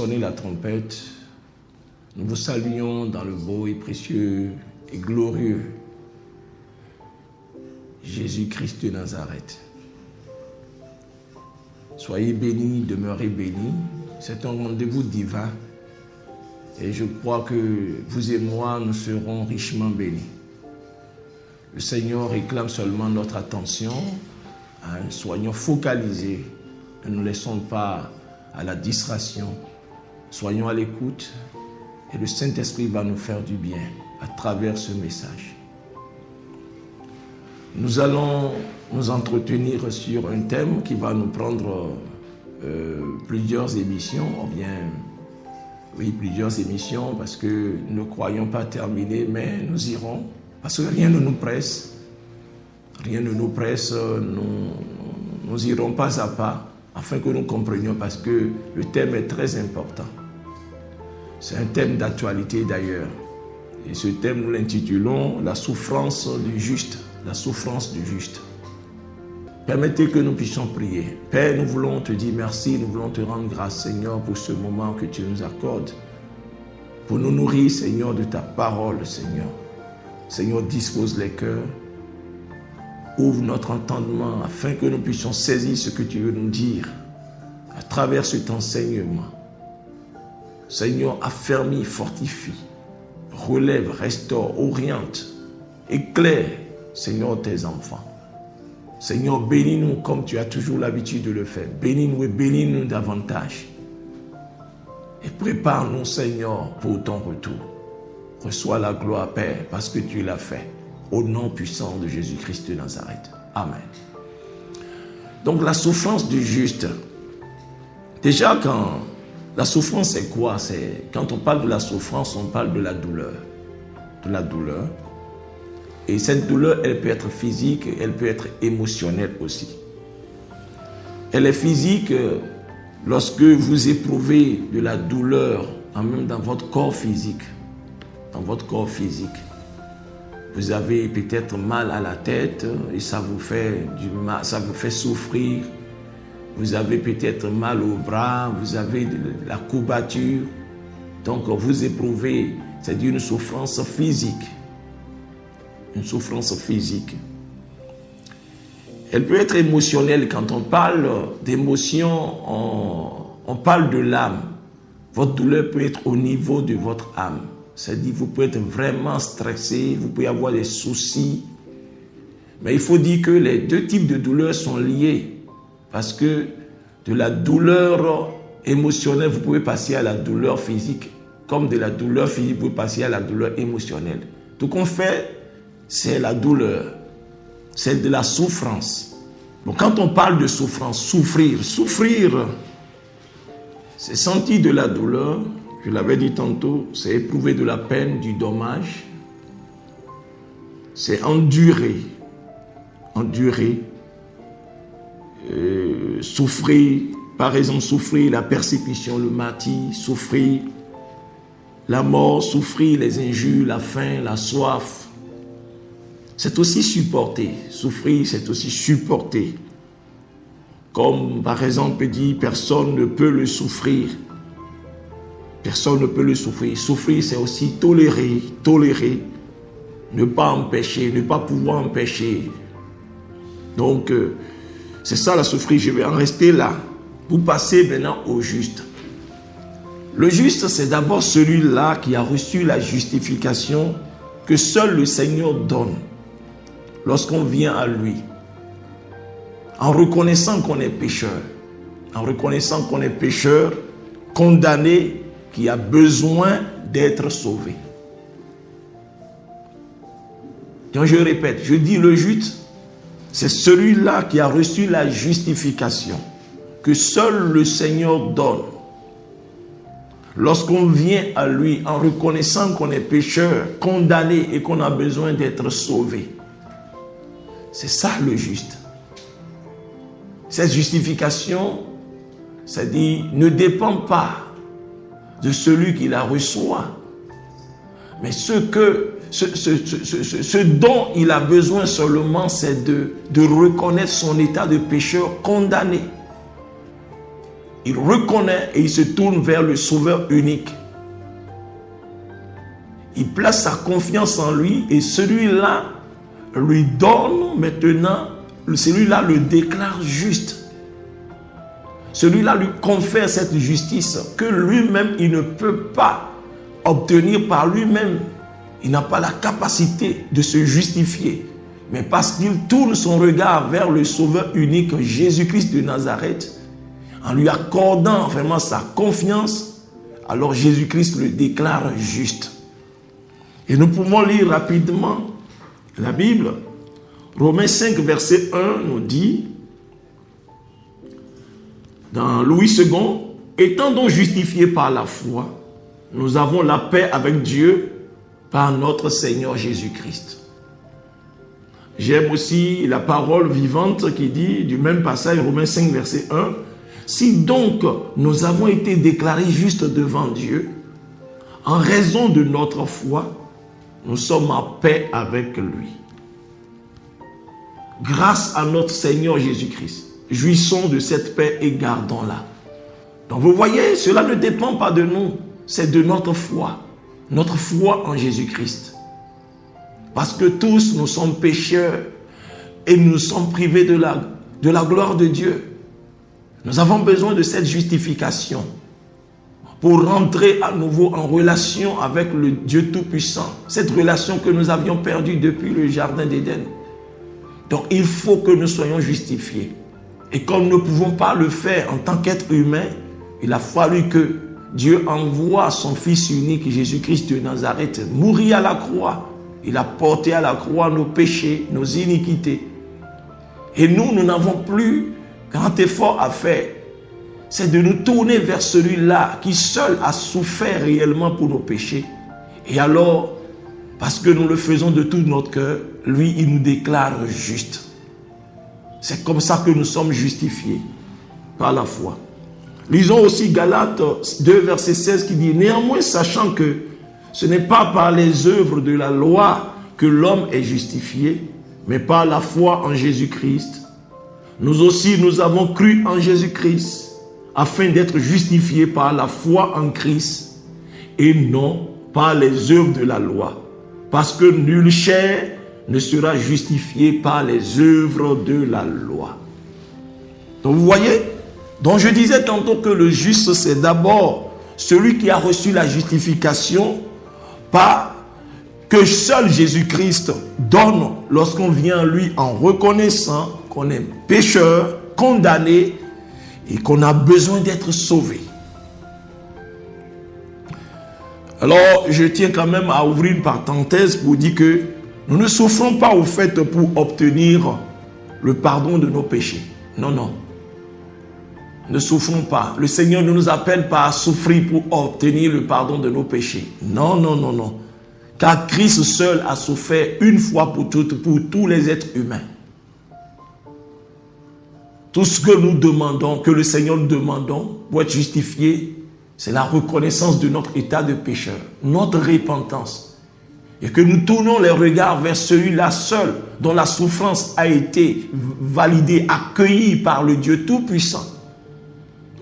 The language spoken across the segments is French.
sonner la trompette, nous vous saluons dans le beau et précieux et glorieux Jésus-Christ de Nazareth. Soyez bénis, demeurez bénis. C'est un rendez-vous divin et je crois que vous et moi, nous serons richement bénis. Le Seigneur réclame seulement notre attention. Soyons focalisés. Ne nous laissons pas à la distraction. Soyons à l'écoute et le Saint-Esprit va nous faire du bien à travers ce message. Nous allons nous entretenir sur un thème qui va nous prendre plusieurs émissions, plusieurs émissions, parce que nous ne croyons pas terminer, mais nous irons, parce que rien ne nous presse. Rien ne nous presse, nous irons pas à pas, afin que nous comprenions, parce que le thème est très important. C'est un thème d'actualité d'ailleurs. Et ce thème, nous l'intitulons « La souffrance du juste ». La souffrance du juste. Permettez que nous puissions prier. Père, nous voulons te dire merci, nous voulons te rendre grâce, Seigneur, pour ce moment que tu nous accordes. Pour nous nourrir, Seigneur, de ta parole, Seigneur. Seigneur, dispose les cœurs. Ouvre notre entendement afin que nous puissions saisir ce que tu veux nous dire à travers cet enseignement. Seigneur, affermis, fortifie, relève, restaure, oriente, éclaire, Seigneur, tes enfants. Seigneur, bénis-nous comme tu as toujours l'habitude de le faire. Bénis-nous et bénis-nous davantage. Et prépare-nous, Seigneur, pour ton retour. Reçois la gloire, Père, parce que tu l'as fait. Au nom puissant de Jésus-Christ de Nazareth. Amen. Donc, la souffrance du juste. Déjà, la souffrance, c'est quoi? Quand on parle de la souffrance, on parle de la douleur. De la douleur. Et cette douleur, elle peut être physique, elle peut être émotionnelle aussi. Elle est physique lorsque vous éprouvez de la douleur, même dans votre corps physique. Dans votre corps physique. Vous avez peut-être mal à la tête et ça vous fait du mal, ça vous fait souffrir. Vous avez peut-être mal au bras, vous avez de la courbature. Donc vous éprouvez, c'est une souffrance physique. Une souffrance physique. Elle peut être émotionnelle. Quand on parle d'émotion, on parle de l'âme. Votre douleur peut être au niveau de votre âme. C'est-à-dire vous pouvez être vraiment stressé, vous pouvez avoir des soucis. Mais il faut dire que les deux types de douleurs sont liés. Parce que de la douleur émotionnelle, vous pouvez passer à la douleur physique. Comme de la douleur physique, vous pouvez passer à la douleur émotionnelle. Tout qu'on fait, c'est la douleur, c'est de la souffrance. Donc quand on parle de souffrance, souffrir, c'est sentir de la douleur, je l'avais dit tantôt, c'est éprouver de la peine, du dommage, c'est endurer, souffrir, par exemple souffrir la persécution, le martyre, souffrir la mort, souffrir les injures, la faim, la soif. C'est aussi supporter. Souffrir, c'est aussi supporter. Comme par exemple dit, personne ne peut le souffrir. Personne ne peut le souffrir. Souffrir, c'est aussi tolérer. Ne pas empêcher, ne pas pouvoir empêcher. Donc, c'est ça la souffrir. Je vais en rester là. Vous passez maintenant au juste. Le juste, c'est d'abord celui-là qui a reçu la justification que seul le Seigneur donne. Lorsqu'on vient à lui, en reconnaissant qu'on est pécheur, condamné, qui a besoin d'être sauvé. Donc je répète, je dis le juste, c'est celui-là qui a reçu la justification que seul le Seigneur donne. Lorsqu'on vient à lui en reconnaissant qu'on est pécheur, condamné et qu'on a besoin d'être sauvé. C'est ça le juste. Cette justification, c'est-à-dire, ne dépend pas de celui qui la reçoit, mais ce dont il a besoin seulement, c'est de reconnaître son état de pécheur condamné. il reconnaît et il se tourne vers le Sauveur unique. Il place sa confiance en lui et celui-là lui donne maintenant, celui-là le déclare juste. Celui-là lui confère cette justice que lui-même il ne peut pas obtenir par lui-même. Il n'a pas la capacité de se justifier. Mais parce qu'il tourne son regard vers le Sauveur unique, Jésus-Christ de Nazareth, en lui accordant vraiment sa confiance, alors Jésus-Christ le déclare juste. Et nous pouvons lire rapidement la Bible. Romains 5, verset 1 nous dit, dans Louis II, étant donc justifiés par la foi, nous avons la paix avec Dieu par notre Seigneur Jésus-Christ. J'aime aussi la parole vivante qui dit, du même passage, Romains 5, verset 1, si donc nous avons été déclarés justes devant Dieu, en raison de notre foi, nous sommes en paix avec lui. Grâce à notre Seigneur Jésus-Christ, jouissons de cette paix et gardons-la. Donc vous voyez, cela ne dépend pas de nous, c'est de notre foi en Jésus-Christ. Parce que tous nous sommes pécheurs et nous sommes privés de la gloire de Dieu. Nous avons besoin de cette justification pour rentrer à nouveau en relation avec le Dieu Tout-Puissant. Cette relation que nous avions perdue depuis le Jardin d'Éden. Donc il faut que nous soyons justifiés. Et comme nous ne pouvons pas le faire en tant qu'être humain, il a fallu que Dieu envoie son Fils unique, Jésus-Christ de Nazareth, mourir à la croix. Il a porté à la croix nos péchés, nos iniquités. Et nous n'avons plus grand effort à faire. C'est de nous tourner vers celui-là qui seul a souffert réellement pour nos péchés. Et alors, parce que nous le faisons de tout notre cœur, lui, il nous déclare juste. C'est comme ça que nous sommes justifiés par la foi. Lisons aussi Galates 2, verset 16 qui dit « Néanmoins, sachant que ce n'est pas par les œuvres de la loi que l'homme est justifié, mais par la foi en Jésus-Christ. Nous aussi, nous avons cru en Jésus-Christ, afin d'être justifiés par la foi en Christ, et non par les œuvres de la loi. Parce que nulle chair ne sera justifiée par les œuvres de la loi. » Donc vous voyez, donc je disais tantôt que le juste, c'est d'abord celui qui a reçu la justification par que seul Jésus-Christ donne lorsqu'on vient à lui en reconnaissant qu'on est pécheur, condamné et qu'on a besoin d'être sauvé. Alors, je tiens quand même à ouvrir une parenthèse pour dire que nous ne souffrons pas au fait pour obtenir le pardon de nos péchés. Non, non. Ne souffrons pas. Le Seigneur ne nous appelle pas à souffrir pour obtenir le pardon de nos péchés. Non, non, non, non. Car Christ seul a souffert une fois pour toutes pour tous les êtres humains. Tout ce que nous demandons, que le Seigneur nous demandons pour être justifié, c'est la reconnaissance de notre état de pécheur, notre repentance. Et que nous tournons les regards vers celui-là seul, dont la souffrance a été validée, accueillie par le Dieu Tout-Puissant.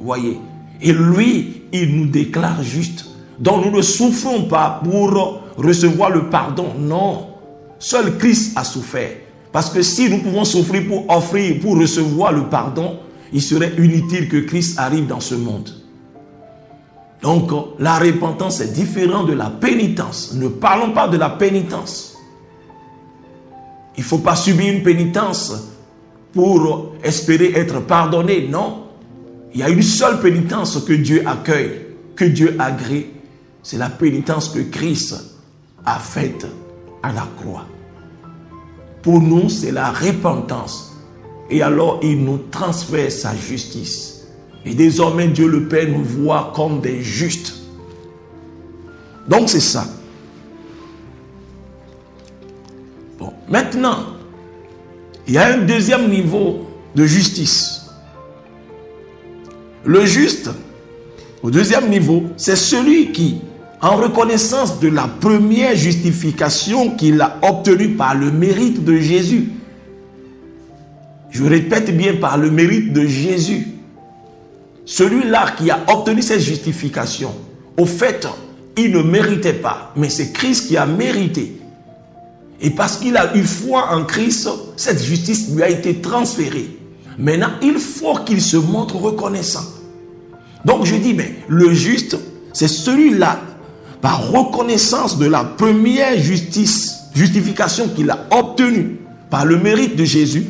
Voyez, et lui, il nous déclare juste. Donc nous ne souffrons pas pour recevoir le pardon. Non, seul Christ a souffert. Parce que si nous pouvons souffrir pour offrir, pour recevoir le pardon, il serait inutile que Christ arrive dans ce monde. Donc la repentance est différente de la pénitence. Ne parlons pas de la pénitence. Il ne faut pas subir une pénitence pour espérer être pardonné. Non. Il y a une seule pénitence que Dieu accueille, que Dieu agrée. C'est la pénitence que Christ a faite à la croix. Pour nous, c'est la repentance. Et alors, il nous transfère sa justice. Et désormais, Dieu le Père nous voit comme des justes. Donc, c'est ça. Bon, maintenant, il y a un deuxième niveau de justice. Le juste, au deuxième niveau, c'est celui qui, en reconnaissance de la première justification qu'il a obtenue par le mérite de Jésus, je répète bien, par le mérite de Jésus, celui-là qui a obtenu cette justification, au fait, il ne méritait pas, mais c'est Christ qui a mérité. Et parce qu'il a eu foi en Christ, cette justice lui a été transférée. Maintenant, il faut qu'il se montre reconnaissant. Donc je dis, mais le juste, c'est celui-là, par reconnaissance de la première justification qu'il a obtenue par le mérite de Jésus,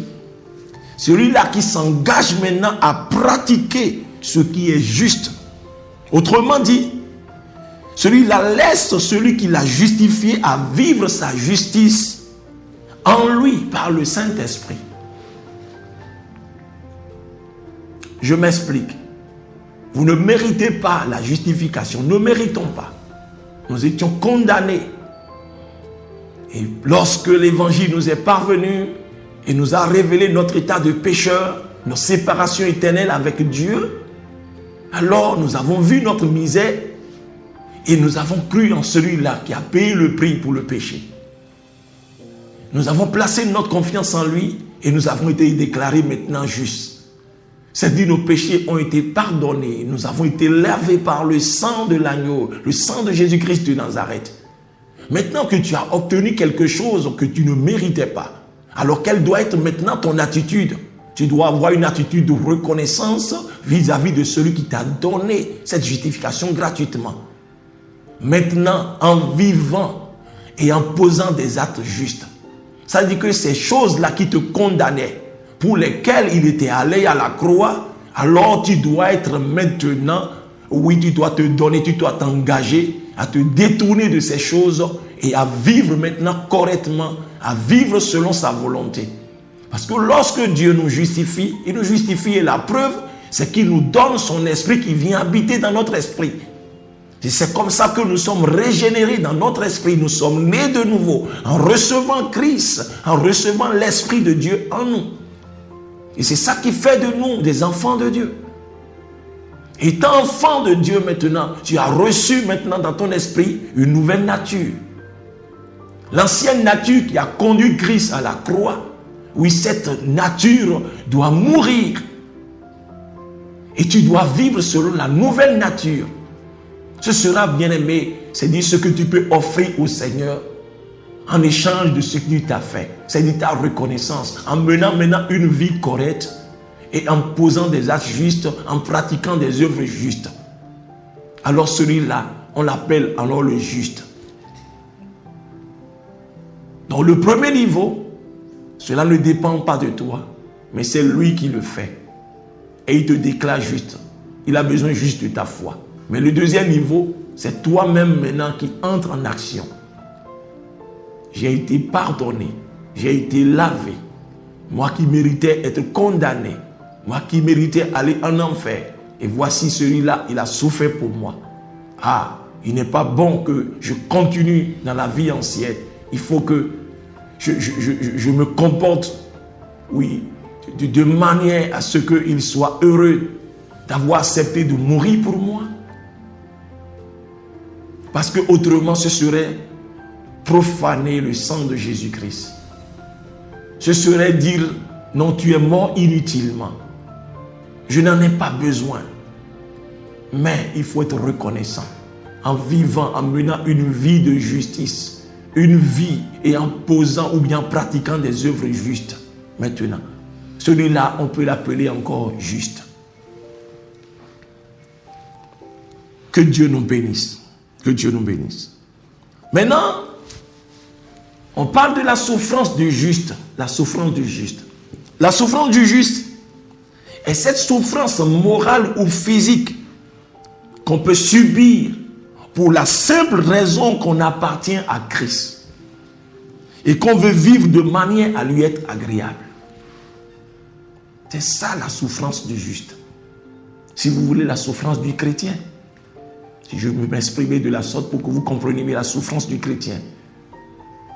celui-là qui s'engage maintenant à pratiquer ce qui est juste. Autrement dit, celui-là laisse celui qui l'a justifié à vivre sa justice en lui par le Saint-Esprit. Je m'explique. Vous ne méritez pas la justification. Ne méritons pas. Nous étions condamnés. Et lorsque l'évangile nous est parvenu et nous a révélé notre état de pécheur, notre séparation éternelle avec Dieu, alors nous avons vu notre misère et nous avons cru en celui-là qui a payé le prix pour le péché. Nous avons placé notre confiance en lui et nous avons été déclarés maintenant justes. C'est-à-dire nos péchés ont été pardonnés. Nous avons été lavés par le sang de l'agneau, le sang de Jésus-Christ de Nazareth. Maintenant que tu as obtenu quelque chose que tu ne méritais pas, alors quelle doit être maintenant ton attitude? Tu dois avoir une attitude de reconnaissance vis-à-vis de celui qui t'a donné cette justification gratuitement. Maintenant, en vivant et en posant des actes justes, ça veut dire que ces choses-là qui te condamnaient, pour lesquelles il était allé à la croix, alors tu dois être maintenant, oui, tu dois te donner, tu dois t'engager à te détourner de ces choses et à vivre maintenant correctement, à vivre selon sa volonté. Parce que lorsque Dieu nous justifie, il nous justifie et la preuve, c'est qu'il nous donne son esprit qui vient habiter dans notre esprit. Et c'est comme ça que nous sommes régénérés dans notre esprit. Nous sommes nés de nouveau en recevant Christ, en recevant l'Esprit de Dieu en nous. Et c'est ça qui fait de nous des enfants de Dieu. Étant enfant de Dieu maintenant, tu as reçu maintenant dans ton esprit une nouvelle nature. L'ancienne nature qui a conduit Christ à la croix, oui, cette nature doit mourir. Et tu dois vivre selon la nouvelle nature. Ce sera, bien-aimé, c'est dire ce que tu peux offrir au Seigneur en échange de ce qu'il t'a fait. C'est dire ta reconnaissance, en menant maintenant une vie correcte et en posant des actes justes, en pratiquant des œuvres justes. Alors celui-là, on l'appelle alors le juste. Donc le premier niveau, cela ne dépend pas de toi, mais c'est lui qui le fait. Et il te déclare juste. Il a besoin juste de ta foi. Mais le deuxième niveau, c'est toi-même maintenant qui entre en action. J'ai été pardonné, j'ai été lavé. Moi qui méritais être condamné, moi qui méritais aller en enfer. Et voici celui-là, il a souffert pour moi. Ah, il n'est pas bon que je continue dans la vie ancienne. Il faut que je me comporte, oui, de manière à ce qu'il soit heureux d'avoir accepté de mourir pour moi. Parce que autrement ce serait profaner le sang de Jésus-Christ. Ce serait dire, non, tu es mort inutilement. Je n'en ai pas besoin. Mais il faut être reconnaissant. En vivant, en menant une vie de justice. Une vie et en posant ou bien en pratiquant des œuvres justes. Maintenant, celui-là, on peut l'appeler encore juste. Que Dieu nous bénisse. Que Dieu nous bénisse. Maintenant, on parle de la souffrance du juste. La souffrance du juste. La souffrance du juste est cette souffrance morale ou physique qu'on peut subir pour la simple raison qu'on appartient à Christ et qu'on veut vivre de manière à lui être agréable. C'est ça la souffrance du juste. Si vous voulez la souffrance du chrétien, si je veux m'exprimer de la sorte pour que vous compreniez mieux la souffrance du chrétien,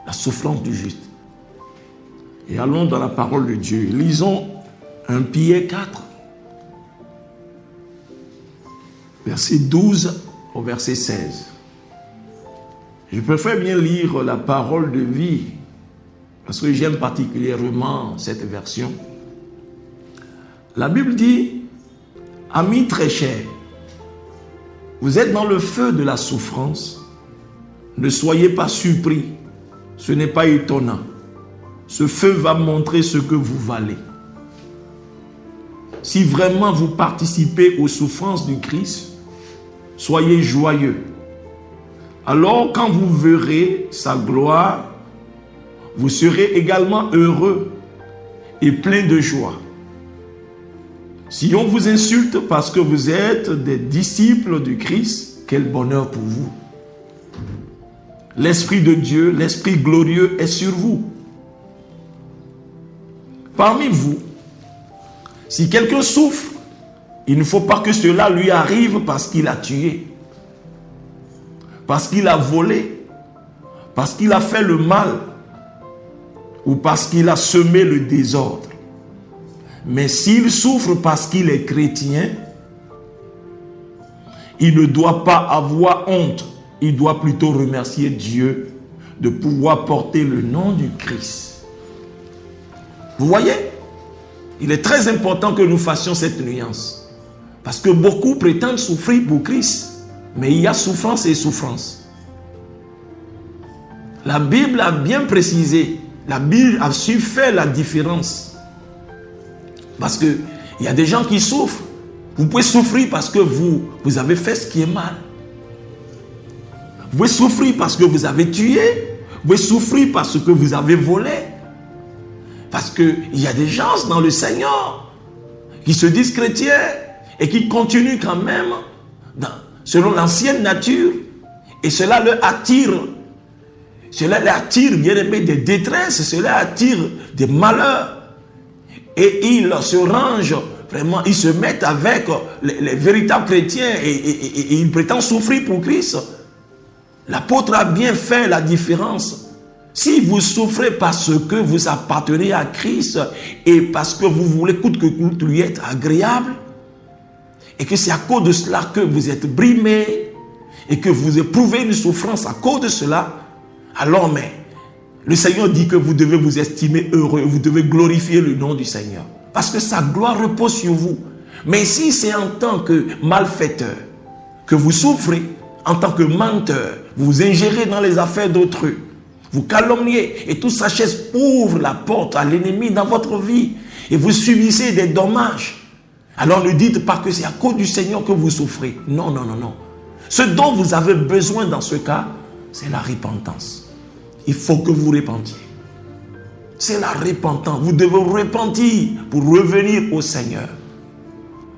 la souffrance du juste. Et allons dans la parole de Dieu. Lisons 1 Pierre 4, verset 12 au verset 16. Je préfère bien lire la parole de vie parce que j'aime particulièrement cette version. La Bible dit: Amis très chers, vous êtes dans le feu de la souffrance. Ne soyez pas surpris. Ce n'est pas étonnant. Ce feu va montrer ce que vous valez. Si vraiment vous participez aux souffrances du Christ, soyez joyeux. Alors, quand vous verrez sa gloire, vous serez également heureux et plein de joie. Si on vous insulte parce que vous êtes des disciples du Christ, quel bonheur pour vous. L'Esprit de Dieu, l'Esprit glorieux est sur vous. Parmi vous, si quelqu'un souffre, il ne faut pas que cela lui arrive parce qu'il a tué, parce qu'il a volé, parce qu'il a fait le mal ou parce qu'il a semé le désordre. Mais s'il souffre parce qu'il est chrétien, il ne doit pas avoir honte. Il doit plutôt remercier Dieu de pouvoir porter le nom du Christ. Vous voyez? Il est très important que nous fassions cette nuance. Parce que beaucoup prétendent souffrir pour Christ. Mais il y a souffrance et souffrance. La Bible a bien précisé. La Bible a su faire la différence. Parce qu'il y a des gens qui souffrent. Vous pouvez souffrir parce que vous avez fait ce qui est mal. Vous pouvez souffrir parce que vous avez tué. Vous pouvez souffrir parce que vous avez volé. Parce qu'il y a des gens dans le Seigneur qui se disent chrétiens et qui continuent quand même selon l'ancienne nature. Et cela leur attire. Cela leur attire, bien aimé, des détresses. Cela attire des malheurs. Et ils se rangent, vraiment, ils se mettent avec les véritables chrétiens et ils prétendent souffrir pour Christ. L'apôtre a bien fait la différence. Si vous souffrez parce que vous appartenez à Christ et parce que vous voulez coûte que coûte lui être agréable et que c'est à cause de cela que vous êtes brimé et que vous éprouvez une souffrance à cause de cela, alors mais le Seigneur dit que vous devez vous estimer heureux, vous devez glorifier le nom du Seigneur parce que sa gloire repose sur vous. Mais si c'est en tant que malfaiteur que vous souffrez, en tant que menteur, vous vous ingérez dans les affaires d'autrui, vous calomniez et toute sa chaise ouvre la porte à l'ennemi dans votre vie et vous subissez des dommages. Alors ne dites pas que c'est à cause du Seigneur que vous souffrez. Non, non, non, non. Ce dont vous avez besoin dans ce cas, c'est la repentance. Il faut que vous repentiez. C'est la repentance. Vous devez vous repentir pour revenir au Seigneur.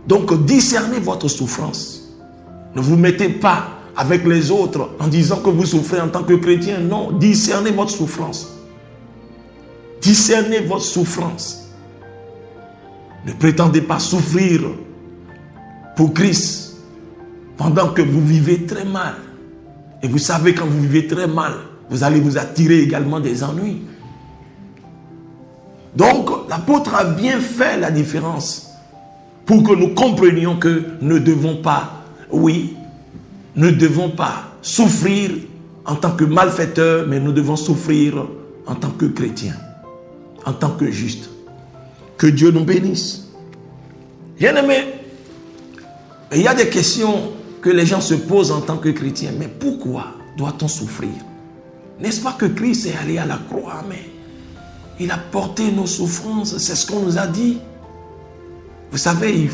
Donc discernez votre souffrance. Ne vous mettez pas avec les autres en disant que vous souffrez en tant que chrétien. Non, discernez votre souffrance. Discernez votre souffrance. Ne prétendez pas souffrir pour Christ pendant que vous vivez très mal. Et vous savez, quand vous vivez très mal, vous allez vous attirer également des ennuis. Donc, l'apôtre a bien fait la différence pour que nous comprenions que nous ne devons pas, ne devons pas souffrir en tant que malfaiteurs, mais nous devons souffrir en tant que chrétiens, en tant que justes. Que Dieu nous bénisse. Bien-aimés, il y a des questions que les gens se posent en tant que chrétiens. Mais pourquoi doit-on souffrir? N'est-ce pas que Christ est allé à la croix, mais il a porté nos souffrances, c'est ce qu'on nous a dit. Vous savez, il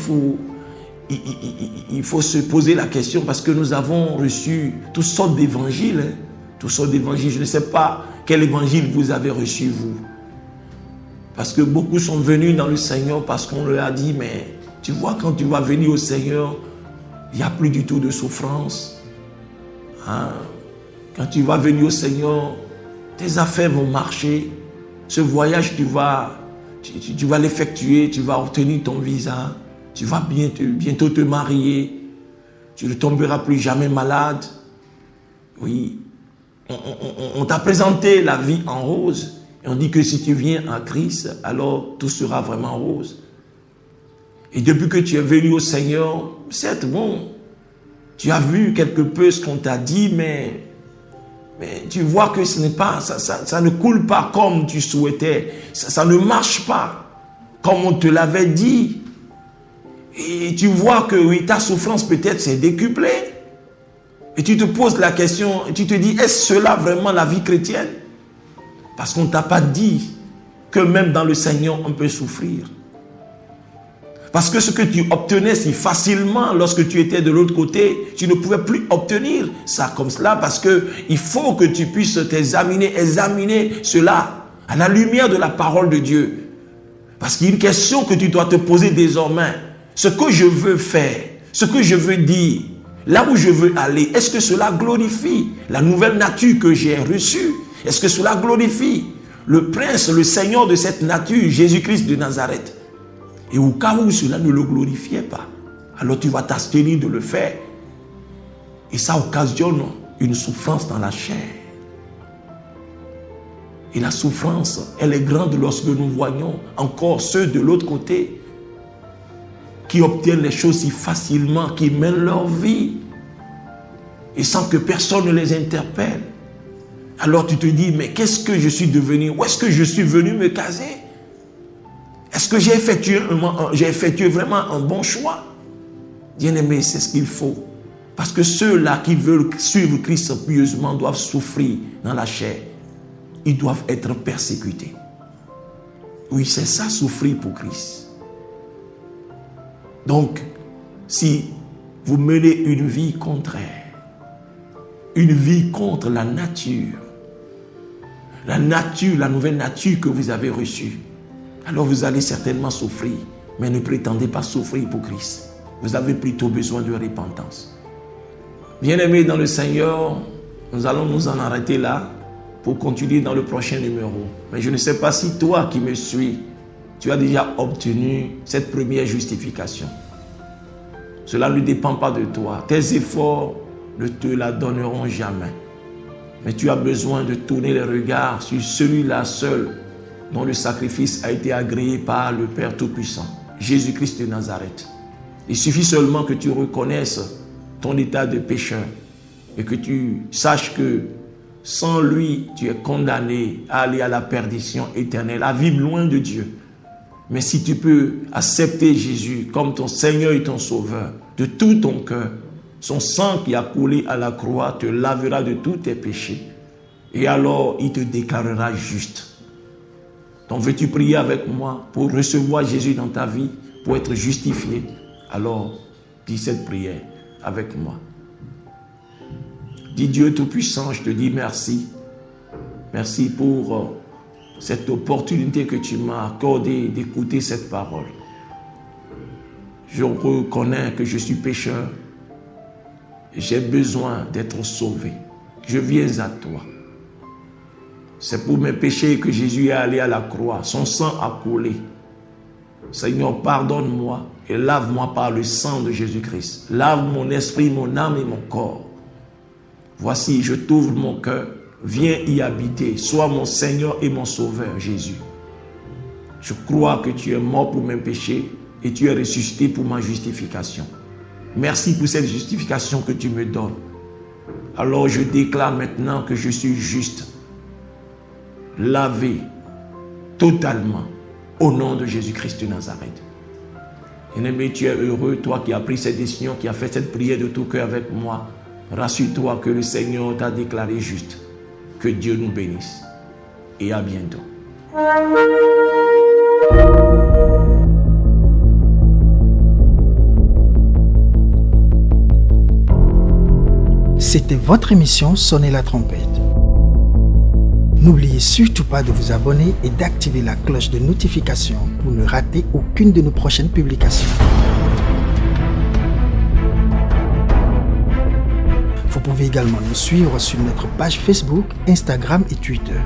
faut se poser la question parce que nous avons reçu toutes sortes d'évangiles. Toutes sortes d'évangiles. Je ne sais pas quel évangile vous avez reçu, vous. Parce que beaucoup sont venus dans le Seigneur parce qu'on leur a dit, mais tu vois, quand tu vas venir au Seigneur, il n'y a plus du tout de souffrance. Quand tu vas venir au Seigneur, tes affaires vont marcher. Ce voyage, tu vas l'effectuer, tu vas obtenir ton visa. Tu vas bientôt te marier. Tu ne tomberas plus jamais malade. Oui. On t'a présenté la vie en rose. Et on dit que si tu viens à Christ, alors tout sera vraiment rose. Et depuis que tu es venu au Seigneur, certes, bon, tu as vu quelque peu ce qu'on t'a dit, mais tu vois que ce n'est pas, ça ne coule pas comme tu souhaitais. Ça ne marche pas comme on te l'avait dit. Et tu vois que oui, ta souffrance peut-être s'est décuplée. Et tu te poses la question, et tu te dis, est-ce cela vraiment la vie chrétienne? Parce qu'on ne t'a pas dit que même dans le Seigneur, on peut souffrir. Parce que ce que tu obtenais si facilement lorsque tu étais de l'autre côté, tu ne pouvais plus obtenir ça comme cela, parce qu'il faut que tu puisses examiner cela à la lumière de la parole de Dieu. Parce qu'il y a une question que tu dois te poser désormais. Ce que je veux faire, ce que je veux dire, là où je veux aller, est-ce que cela glorifie la nouvelle nature que j'ai reçue? Est-ce que cela glorifie le prince, le Seigneur de cette nature, Jésus-Christ de Nazareth? Et au cas où cela ne le glorifiait pas, alors tu vas t'abstenir de le faire. Et ça occasionne une souffrance dans la chair. Et la souffrance, elle est grande lorsque nous voyons encore ceux de l'autre côté qui obtiennent les choses si facilement, qui mènent leur vie et sans que personne ne les interpelle. Alors tu te dis, mais qu'est-ce que je suis devenu? Où est-ce que je suis venu me caser? Est-ce que j'ai effectué vraiment un bon choix? Bien-aimé, c'est ce qu'il faut. Parce que ceux-là qui veulent suivre Christ pieusement doivent souffrir dans la chair. Ils doivent être persécutés. Oui, c'est ça, souffrir pour Christ. Donc, si vous menez une vie contraire, une vie contre la nature, la nouvelle nature que vous avez reçue, alors vous allez certainement souffrir, mais ne prétendez pas souffrir pour Christ. Vous avez plutôt besoin de repentance. Bien-aimés dans le Seigneur, nous allons nous en arrêter là pour continuer dans le prochain numéro. Mais je ne sais pas si toi qui me suis, tu as déjà obtenu cette première justification. Cela ne dépend pas de toi. Tes efforts ne te la donneront jamais. Mais tu as besoin de tourner les regards sur celui-là seul dont le sacrifice a été agréé par le Père Tout-Puissant, Jésus-Christ de Nazareth. Il suffit seulement que tu reconnaisses ton état de pécheur et que tu saches que sans lui, tu es condamné à aller à la perdition éternelle, à vivre loin de Dieu. Mais si tu peux accepter Jésus comme ton Seigneur et ton Sauveur de tout ton cœur, son sang qui a coulé à la croix te lavera de tous tes péchés. Et alors, il te déclarera juste. Donc, veux-tu prier avec moi pour recevoir Jésus dans ta vie, pour être justifié? Alors, dis cette prière avec moi. Dis Dieu Tout-Puissant, je te dis merci. Merci pour cette opportunité que tu m'as accordée d'écouter cette parole. Je reconnais que je suis pécheur. J'ai besoin d'être sauvé. Je viens à toi. C'est pour mes péchés que Jésus est allé à la croix. Son sang a coulé. Seigneur, pardonne-moi et lave-moi par le sang de Jésus-Christ. Lave mon esprit, mon âme et mon corps. Voici, je t'ouvre mon cœur. Viens y habiter. Sois mon Seigneur et mon Sauveur, Jésus. Je crois que tu es mort pour mes péchés et tu es ressuscité pour ma justification. Merci pour cette justification que tu me donnes. Alors je déclare maintenant que je suis juste, lavé totalement au nom de Jésus-Christ de Nazareth. Bien-aimé, tu es heureux, toi qui as pris cette décision, qui as fait cette prière de tout cœur avec moi. Rassure-toi que le Seigneur t'a déclaré juste. Que Dieu nous bénisse. Et à bientôt. C'était votre émission Sonnez la trompette. N'oubliez surtout pas de vous abonner et d'activer la cloche de notification pour ne rater aucune de nos prochaines publications. Vous pouvez également nous suivre sur notre page Facebook, Instagram et Twitter.